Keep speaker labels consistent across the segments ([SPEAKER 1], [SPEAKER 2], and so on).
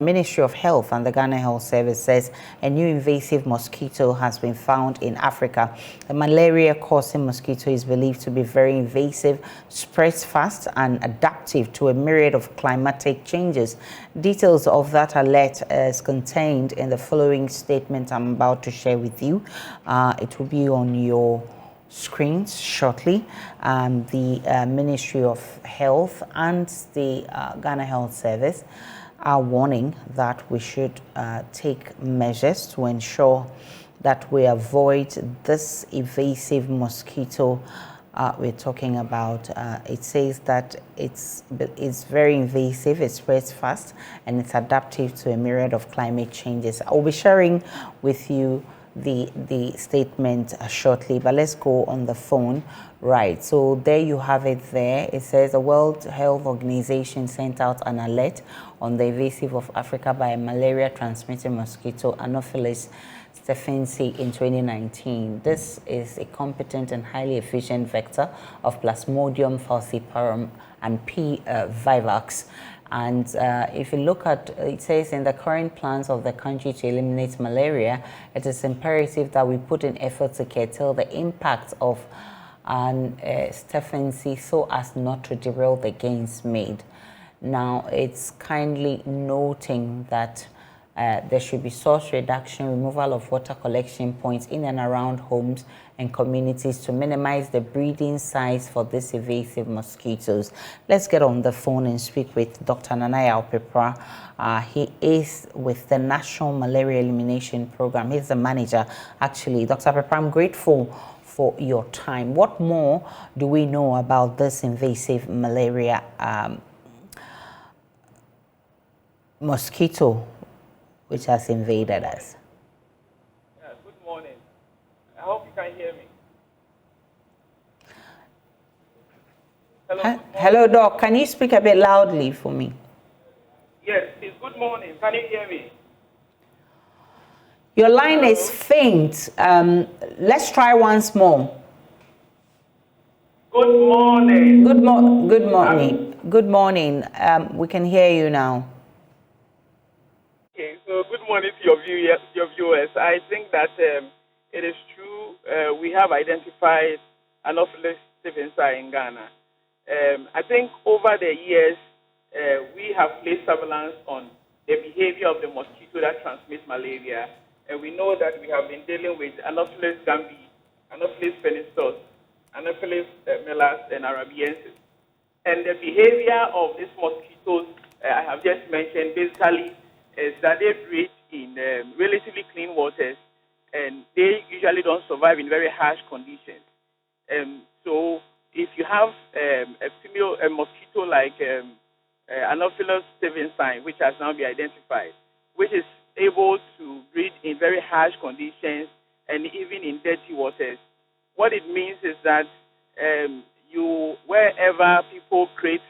[SPEAKER 1] Ministry of Health and the Ghana Health Service says a new invasive mosquito has been found in Africa. The malaria-causing mosquito is believed to be very invasive, spreads fast, and adaptive to a myriad of climatic changes. Details of that alert is contained in the following statement I'm about to share with you. It will be on your screens shortly. The Ministry of Health and the Ghana Health Service are warning that we should take measures to ensure that we avoid this invasive mosquito we're talking about. It says that it's very invasive, it spreads fast, and it's adaptive to a myriad of climate changes. I'll be sharing with you the statement shortly, but let's go on the phone. Right, so there you have it there. It says the World Health Organization sent out an alert on the invasive of Africa by a malaria-transmitting mosquito, Anopheles stephensi, in 2019. This is a competent and highly efficient vector of Plasmodium falciparum and P. vivax. And if you look at, it says in the current plans of the country to eliminate malaria, it is imperative that we put in effort to curtail the impact of stephensi so as not to derail the gains made. Now, it's kindly noting that there should be source reduction, removal of water collection points in and around homes and communities to minimize the breeding size for these invasive mosquitoes. Let's get on the phone and speak with Dr. Nanaya Opepra. He is with the National Malaria Elimination Program. He's the manager, actually. Dr. Opepra, I'm grateful for your time. What more do we know about this invasive malaria mosquito which has invaded us?
[SPEAKER 2] Yeah, good morning. I hope you can hear me. Hello,
[SPEAKER 1] hello, Doc. Can you speak a bit loudly for me?
[SPEAKER 2] Yes, it's good morning. Can you hear me?
[SPEAKER 1] Your line is faint. Let's try once more.
[SPEAKER 2] Good morning.
[SPEAKER 1] Good morning. Good morning. We can hear you now.
[SPEAKER 2] Okay, so good morning to your viewers. I think that it is true. We have identified Anopheles stephensi in Ghana. I think over the years, we have placed surveillance on the behavior of the mosquito that transmits malaria. And we know that we have been dealing with Anopheles gambiae, Anopheles pernicious, Anopheles melas, and arabiensis. And the behavior of these mosquitoes, I have just mentioned, basically is that they breed in relatively clean waters, and they usually don't survive in very harsh conditions. So if you have a mosquito like Anopheles stephensi, which has now been identified, which is able to breed in very harsh conditions and even in dirty waters, what it means is that wherever people create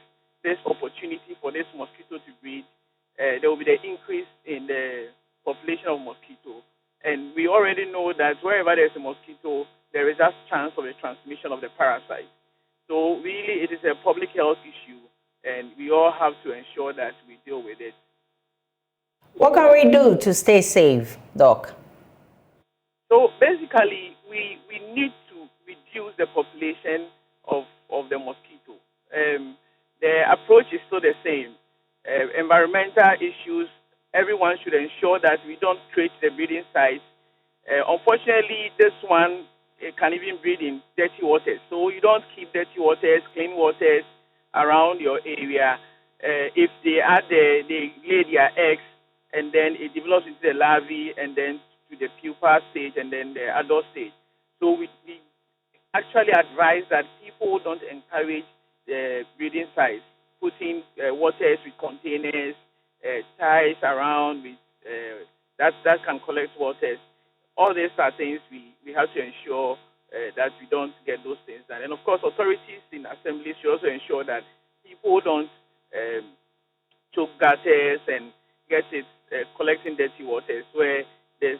[SPEAKER 2] this opportunity for this mosquito to breed, there will be the increase in the population of mosquito. And we already know that wherever there's a mosquito, there is a chance of the transmission of the parasite. So really, it is a public health issue, and we all have to ensure that we deal with it.
[SPEAKER 1] What can we do to stay safe, Doc?
[SPEAKER 2] So basically, we need to reduce the population of the mosquito. The approach is still the same. Environmental issues, everyone should ensure that we don't create the breeding sites. Unfortunately, this one can even breed in dirty waters. So you don't keep dirty waters, clean waters around your area. If they are there, they lay their eggs, and then it develops into the larvae, and then to the pupa stage, and then the adult stage. So we actually advise that people don't encourage the breeding sites, putting waters with containers, ties around with that can collect waters. All these are things we have to ensure that we don't get those things done. And of course, authorities in assemblies should also ensure that people don't choke gutters and get it collecting dirty waters where this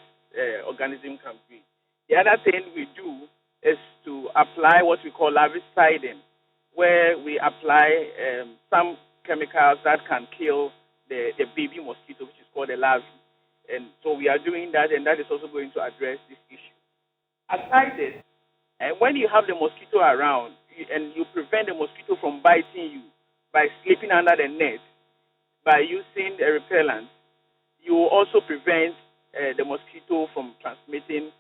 [SPEAKER 2] organism can breed. The other thing we do is to apply what we call larvicidin, where we apply some chemicals that can kill the baby mosquito, which is called the larvae. And so we are doing that, and that is also going to address this issue. Aside this, and when you have the mosquito around and you prevent the mosquito from biting you by sleeping under the net, by using a repellent, you will also prevent the mosquito from transmitting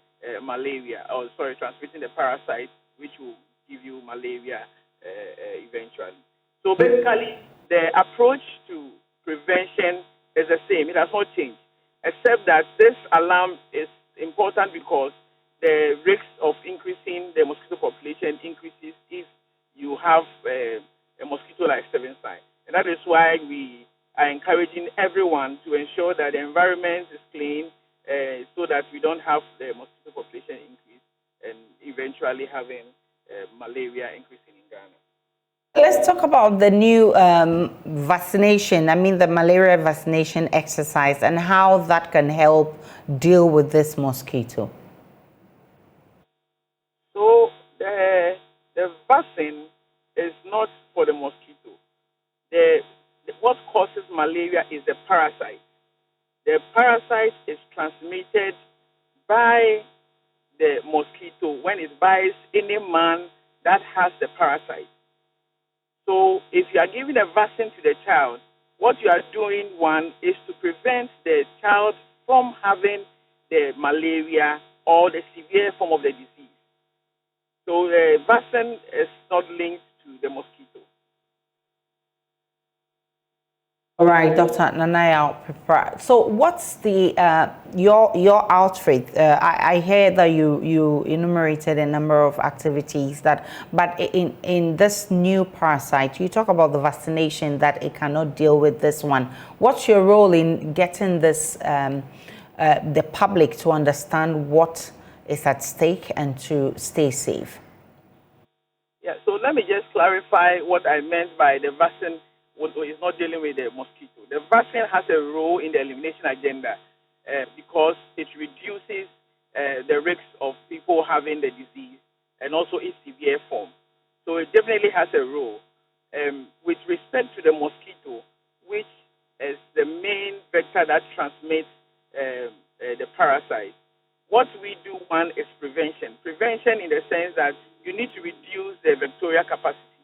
[SPEAKER 2] malaria, or sorry, transmitting the parasite, which will give you malaria eventually. So basically, the approach to prevention is the same. It has not changed, except that this alarm is important because the risk of increasing the mosquito population increases if you have a mosquito like Steven sign. And that is why we are encouraging everyone to ensure that the environment is clean so that we don't have the mosquito population increase and eventually having malaria increasing in Ghana.
[SPEAKER 1] Let's talk about the new vaccination, the malaria vaccination exercise, and how that can help deal with this mosquito.
[SPEAKER 2] So the vaccine is not for the mosquito. What causes malaria is the parasite. The parasite is transmitted by the mosquito when it bites any man that has the parasite. So if you are giving a vaccine to the child, what you are doing, one, is to prevent the child from having the malaria or the severe form of the disease. So the vaccine is not linked to the mosquito.
[SPEAKER 1] All right, Dr. Nanaya. So, what's the your outfit? I heard that you enumerated a number of activities but in this new parasite, you talk about the vaccination, that it cannot deal with this one. What's your role in getting this the public to understand what is at stake and to stay safe?
[SPEAKER 2] Yeah. So let me just clarify what I meant by the vaccine is not dealing with the mosquito. The vaccine has a role in the elimination agenda because it reduces the risk of people having the disease and also its severe form. So it definitely has a role. With respect to the mosquito, which is the main vector that transmits the parasite, what we do, one, is prevention. Prevention in the sense that you need to reduce the bacterial capacity.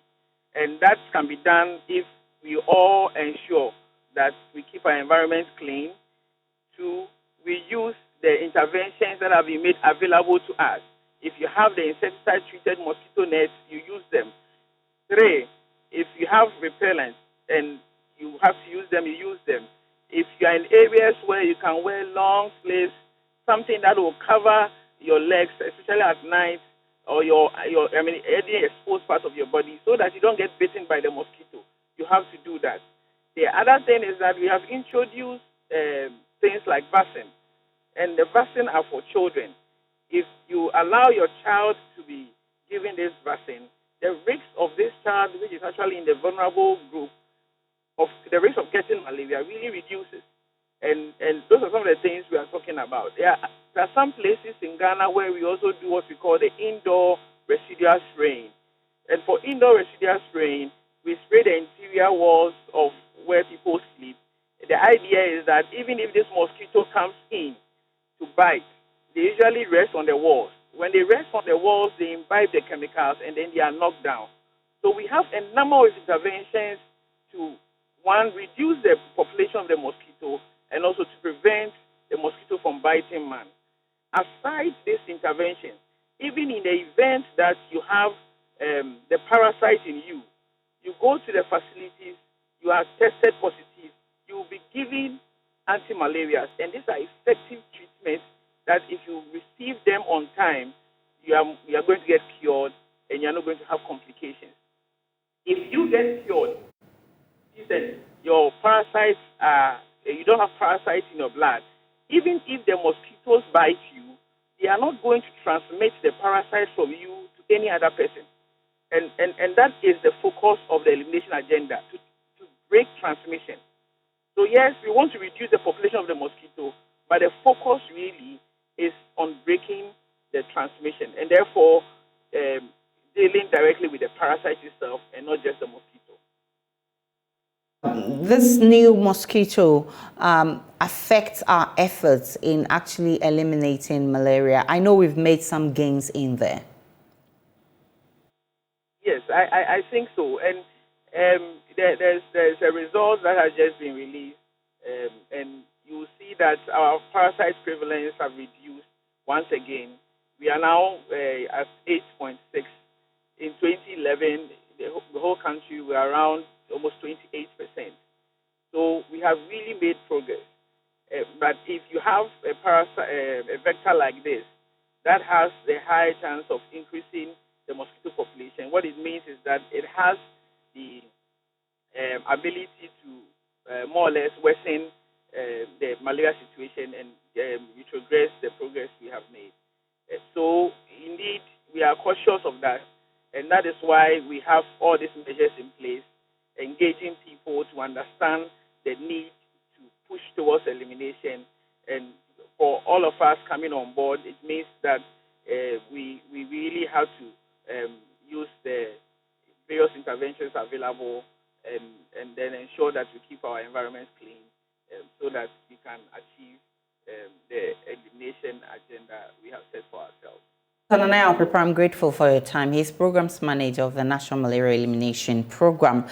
[SPEAKER 2] And that can be done if we all ensure that we keep our environment clean. Two, we use the interventions that have been made available to us. If you have the insecticide-treated mosquito nets, you use them. Three, if you have repellents and you have to use them, you use them. If you are in areas where you can wear long sleeves, something that will cover your legs, especially at night, or any exposed part of your body, so that you don't get bitten by the mosquito. You have to do that. The other thing is that we have introduced things like vaccine, and the vaccine are for children. If you allow your child to be given this vaccine, the risk of this child, which is actually in the vulnerable group, of the risk of getting malaria really reduces. And those are some of the things we are talking about. There are some places in Ghana where we also do what we call the indoor residual spraying. And for indoor residual spraying, we spray the interior walls of where people sleep. The idea is that even if this mosquito comes in to bite, they usually rest on the walls. When they rest on the walls, they imbibe the chemicals and then they are knocked down. So we have a number of interventions to, one, reduce the population of the mosquito, and also to prevent the mosquito from biting man. Aside this intervention, even in the event that you have the parasite in you, you go to the facilities, you are tested positive, you will be given anti-malarials, and these are effective treatments that if you receive them on time, you are going to get cured and you are not going to have complications. If you get cured, your parasites you don't have parasites in your blood. Even if the mosquitoes bite you, they are not going to transmit the parasite from you to any other person. And that is the focus of the elimination agenda, to break transmission. So yes, we want to reduce the population of the mosquito, but the focus really is on breaking the transmission and therefore dealing directly with the parasite itself and not just the mosquito.
[SPEAKER 1] This new mosquito, affect our efforts in actually eliminating malaria? I know we've made some gains in there.
[SPEAKER 2] Yes, I think so. And there's a result that has just been released, and you will see that our parasite prevalence have reduced once again. We are now at 8.6. In 2011, the whole country were around almost 28%. So we have really made progress. But if you have a vector like this, that has a high chance of increasing the mosquito population. What it means is that it has the ability to more or less worsen the malaria situation and retrogress the progress we have made. So indeed, we are cautious of that, and that is why we have all these measures in place, engaging people to understand the need to push towards elimination. And for all of us coming on board, it means that we really have to use the various interventions available, and then ensure that we keep our environment clean, so that we can achieve the elimination agenda we have set for ourselves.
[SPEAKER 1] I'm grateful for your time. He's Programs Manager of the National Malaria Elimination Program.